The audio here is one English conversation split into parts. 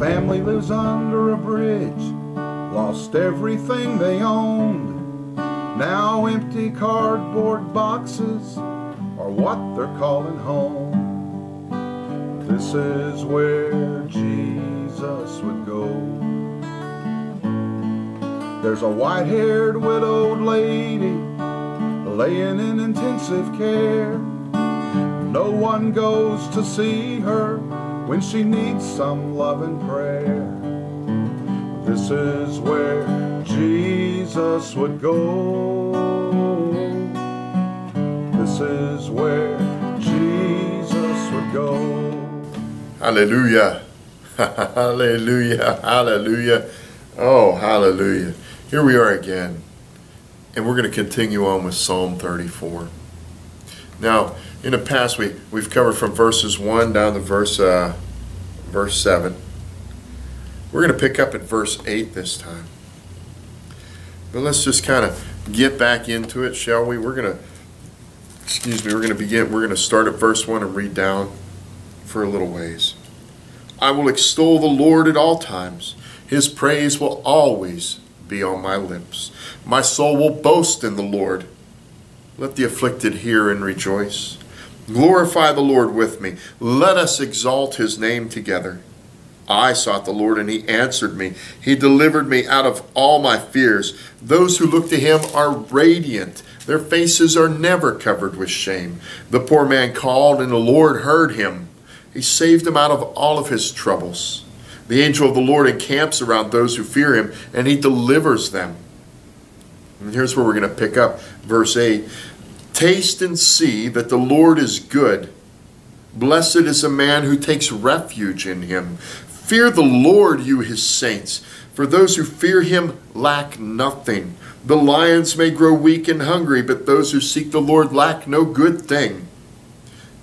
family lives under a bridge, lost everything they owned. Now empty cardboard boxes are what they're calling home. This is where Jesus would go. There's a white-haired widowed lady laying in intensive care. No one goes to see her when she needs some love and prayer. This is where Jesus would go. This is where Jesus would go. Hallelujah. Hallelujah. Hallelujah. Oh, hallelujah. Here we are again. And we're going to continue on with Psalm 34. Now, in the past, we've covered from verses 1 down to verse 7. We're going to pick up at verse 8 this time. But let's just kind of get back into it, shall we? We're going to start at verse 1 and read down for a little ways. I will extol the Lord at all times. His praise will always be on my lips. My soul will boast in the Lord. Let the afflicted hear and rejoice. Glorify the Lord with me. Let us exalt his name together. I sought the Lord, and he answered me. He delivered me out of all my fears. Those who look to him are radiant. Their faces are never covered with shame. The poor man called, and the Lord heard him. He saved him out of all of his troubles. The angel of the Lord encamps around those who fear him, and he delivers them. And here's where we're going to pick up verse 8. Taste and see that the Lord is good. Blessed is the man who takes refuge in him. Fear the Lord, you his saints, for those who fear him lack nothing. The lions may grow weak and hungry, but those who seek the Lord lack no good thing.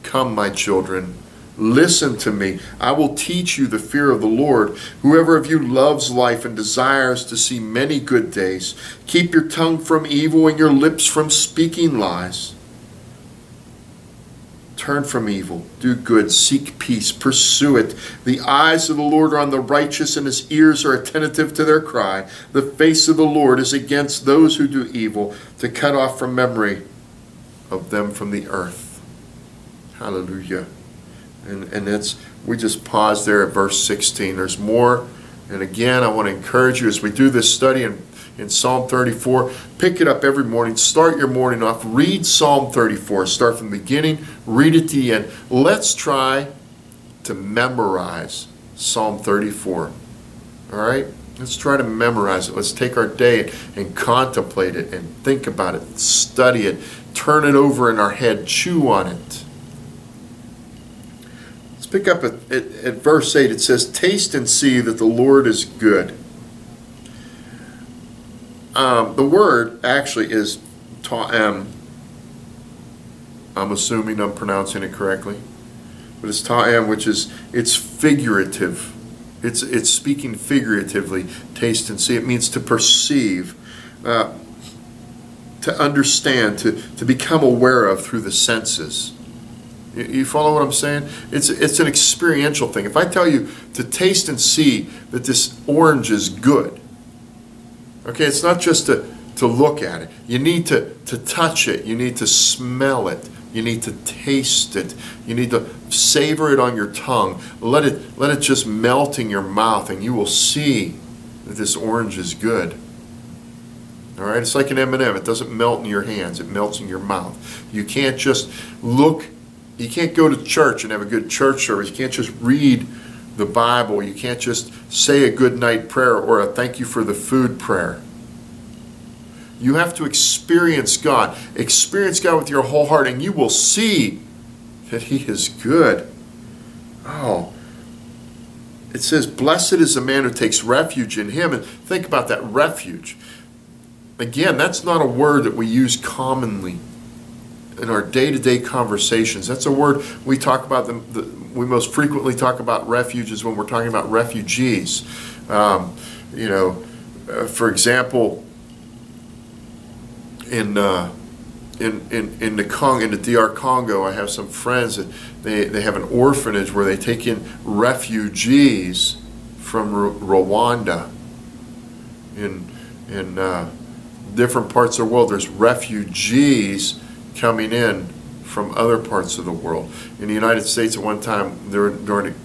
Come, my children, listen to me. I will teach you the fear of the Lord. Whoever of you loves life and desires to see many good days, keep your tongue from evil and your lips from speaking lies. Turn from evil, do good, seek peace, pursue it. The eyes of the Lord are on the righteous, and his ears are attentive to their cry. The face of the Lord is against those who do evil, to cut off from memory of them from the earth. Hallelujah. And we just pause there at verse 16. There's more. And again, I want to encourage you as we do this study in Psalm 34, pick it up every morning. Start your morning off. Read Psalm 34. Start from the beginning. Read it to the end. Let's try to memorize Psalm 34. All right? Let's try to memorize it. Let's take our day and contemplate it and think about it. Study it. Turn it over in our head. Chew on it. Let's pick up at verse 8. It says, taste and see that the Lord is good. The word actually is ta'am. I'm assuming I'm pronouncing it correctly. But it's ta'am, which is, it's figurative. It's speaking figuratively. Taste and see. It means to perceive, to understand, to become aware of through the senses. You follow what I'm saying? It's an experiential thing. If I tell you to taste and see that this orange is good, okay, it's not just to look at it. You need to touch it. You need to smell it. You need to taste it. You need to savor it on your tongue. Let it just melt in your mouth, and you will see that this orange is good. All right? It's like an M&M. It doesn't melt in your hands. It melts in your mouth. You can't just look. You can't go to church and have a good church service. You can't just read the Bible. You can't just say a good night prayer or a thank you for the food prayer. You have to experience God. Experience God with your whole heart, and you will see that he is good. Oh, it says, blessed is the man who takes refuge in him. And think about that, refuge. Again, that's not a word that we use commonly in our day-to-day conversations. That's a word we talk about. We most frequently talk about refuges when we're talking about refugees. For example, in the DR Congo, I have some friends that they have an orphanage where they take in refugees from Rwanda. In different parts of the world, there's refugees coming in from other parts of the world. In the United States, at one time, during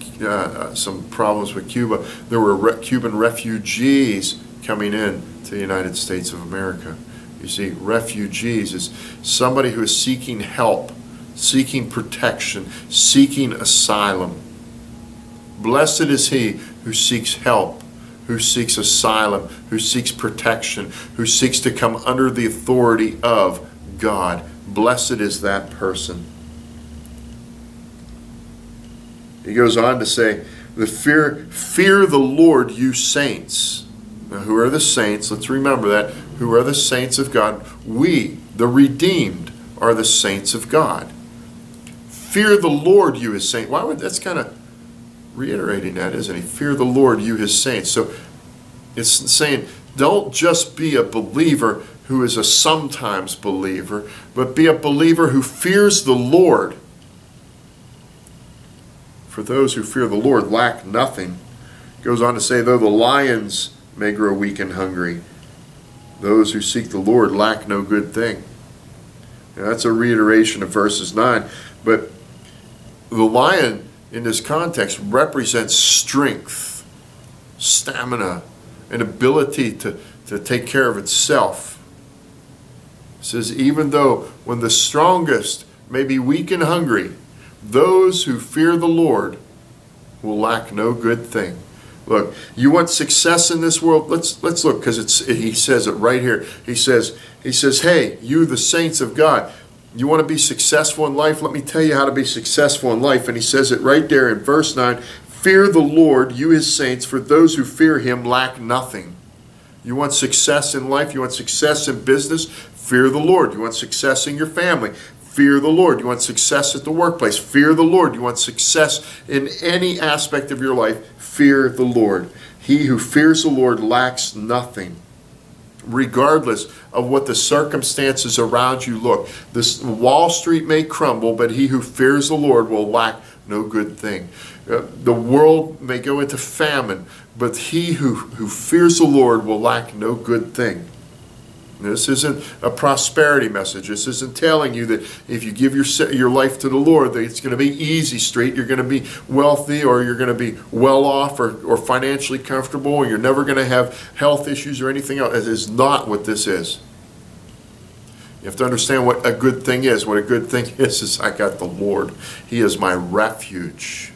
some problems with Cuba, there were Cuban refugees coming in to the United States of America. You see, refugees is somebody who is seeking help, seeking protection, seeking asylum. Blessed is he who seeks help, who seeks asylum, who seeks protection, who seeks to come under the authority of God. Blessed is that person. He goes on to say, fear the Lord, you saints. Now, who are the saints? Let's remember that. Who are the saints of God? We, the redeemed, are the saints of God. Fear the Lord, you his saints. Why would that's kind of reiterating that, isn't he? Fear the Lord, you his saints. So it's saying, don't just be a believer who is a sometimes believer, but be a believer who fears the Lord. For those who fear the Lord lack nothing. Goes on to say, though the lions may grow weak and hungry, those who seek the Lord lack no good thing. Now, that's a reiteration of verses 9. But the lion in this context represents strength, stamina, an ability to take care of itself. It says, even though when the strongest may be weak and hungry, those who fear the Lord will lack no good thing. Look, you want success in this world? Let's look, because he says it right here. He says, hey, you the saints of God, you want to be successful in life? Let me tell you how to be successful in life. And he says it right there in verse 9. Fear the Lord, you his saints, for those who fear him lack nothing. You want success in life? You want success in business? Fear the Lord. You want success in your family? Fear the Lord. You want success at the workplace? Fear the Lord. You want success in any aspect of your life? Fear the Lord. He who fears the Lord lacks nothing. Regardless of what the circumstances around you look. This Wall Street may crumble, but he who fears the Lord will lack no good thing. The world may go into famine, but he who fears the Lord will lack no good thing. This isn't a prosperity message. This isn't telling you that if you give your life to the Lord, that it's going to be easy street, you're going to be wealthy, or you're going to be well off, or financially comfortable, or you're never going to have health issues or anything else. It is not what this is. You have to understand what a good thing is. What a good thing is I got the Lord. He is my refuge.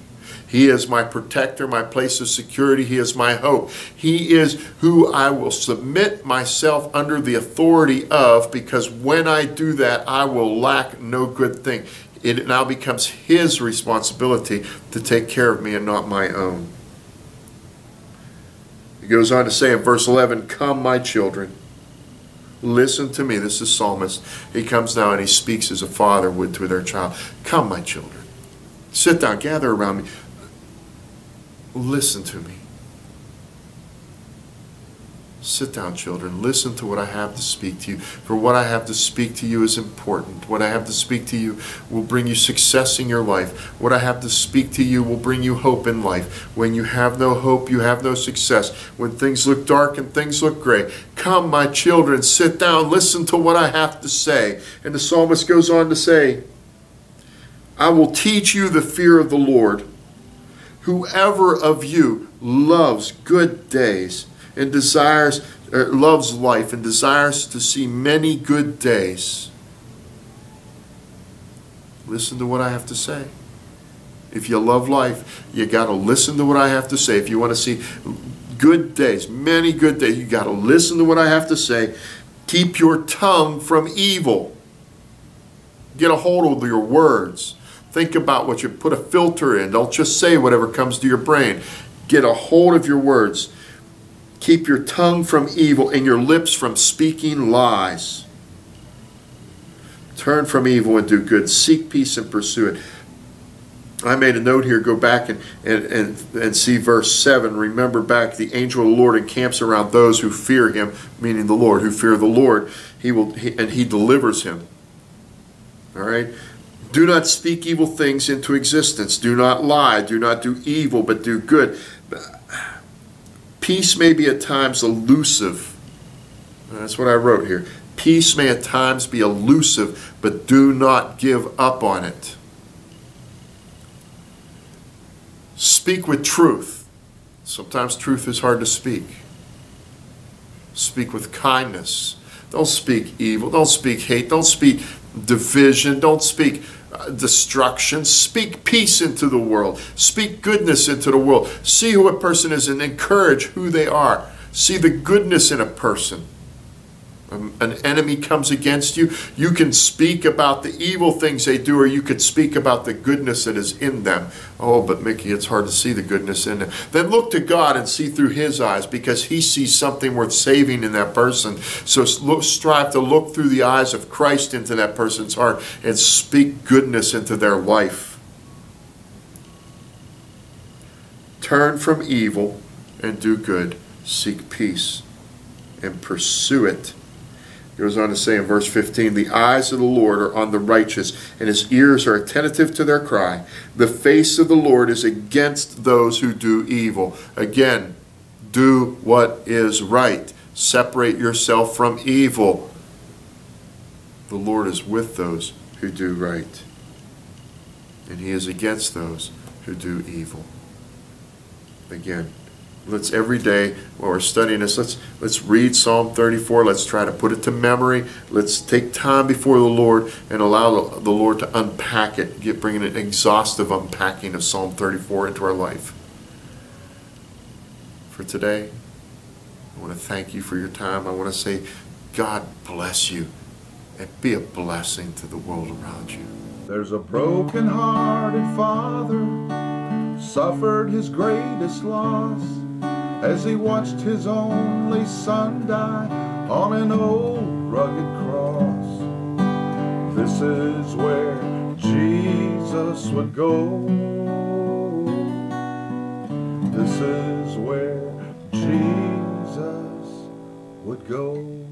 He is my protector, my place of security. He is my hope. He is who I will submit myself under the authority of, because when I do that, I will lack no good thing. It now becomes his responsibility to take care of me and not my own. He goes on to say in verse 11, come, my children, listen to me. This is Psalmist. He comes now and he speaks as a father would to their child. Come, my children. Sit down, gather around me. Listen to me. Sit down, children. Listen to what I have to speak to you. For what I have to speak to you is important. What I have to speak to you will bring you success in your life. What I have to speak to you will bring you hope in life. When you have no hope, you have no success. When things look dark and things look gray, come, my children, sit down. Listen to what I have to say. And the psalmist goes on to say, I will teach you the fear of the Lord. Whoever of you loves good days and loves life and desires to see many good days, listen to what I have to say. If you love life, you got to listen to what I have to say. If you want to see good days, many good days, you got to listen to what I have to say. Keep your tongue from evil. Get a hold of your words. Think about what you put a filter in. Don't just say whatever comes to your brain. Get a hold of your words. Keep your tongue from evil and your lips from speaking lies. Turn from evil and do good. Seek peace and pursue it. I made a note here. Go back and see verse 7. Remember back, the angel of the Lord encamps around those who fear him, meaning the Lord, who fear the Lord. And he delivers him. All right? Do not speak evil things into existence. Do not lie. Do not do evil, but do good. Peace may be at times elusive. That's what I wrote here. Peace may at times be elusive, but do not give up on it. Speak with truth. Sometimes truth is hard to speak. Speak with kindness. Don't speak evil. Don't speak hate. Don't speak division. Don't speak destruction. Speak peace into the world. Speak goodness into the world. See who a person is and encourage who they are. See the goodness in a person. An enemy comes against you, you can speak about the evil things they do, or you could speak about the goodness that is in them. Oh, but Mickey, it's hard to see the goodness in them. Then look to God and see through His eyes, because He sees something worth saving in that person. So strive to look through the eyes of Christ into that person's heart and speak goodness into their life. Turn from evil and do good. Seek peace and pursue it. It goes on to say in verse 15, the eyes of the Lord are on the righteous, and His ears are attentive to their cry. The face of the Lord is against those who do evil. Again, do what is right. Separate yourself from evil. The Lord is with those who do right, and He is against those who do evil. Again, let's every day while we're studying this, let's read Psalm 34. Let's try to put it to memory. Let's take time before the Lord and allow the Lord to unpack it, bringing an exhaustive unpacking of Psalm 34 into our life. For today, I want to thank you for your time. I want to say, God bless you and be a blessing to the world around you. There's a broken-hearted father suffered his greatest loss as he watched his only son die on an old rugged cross. This is where Jesus would go. This is where Jesus would go.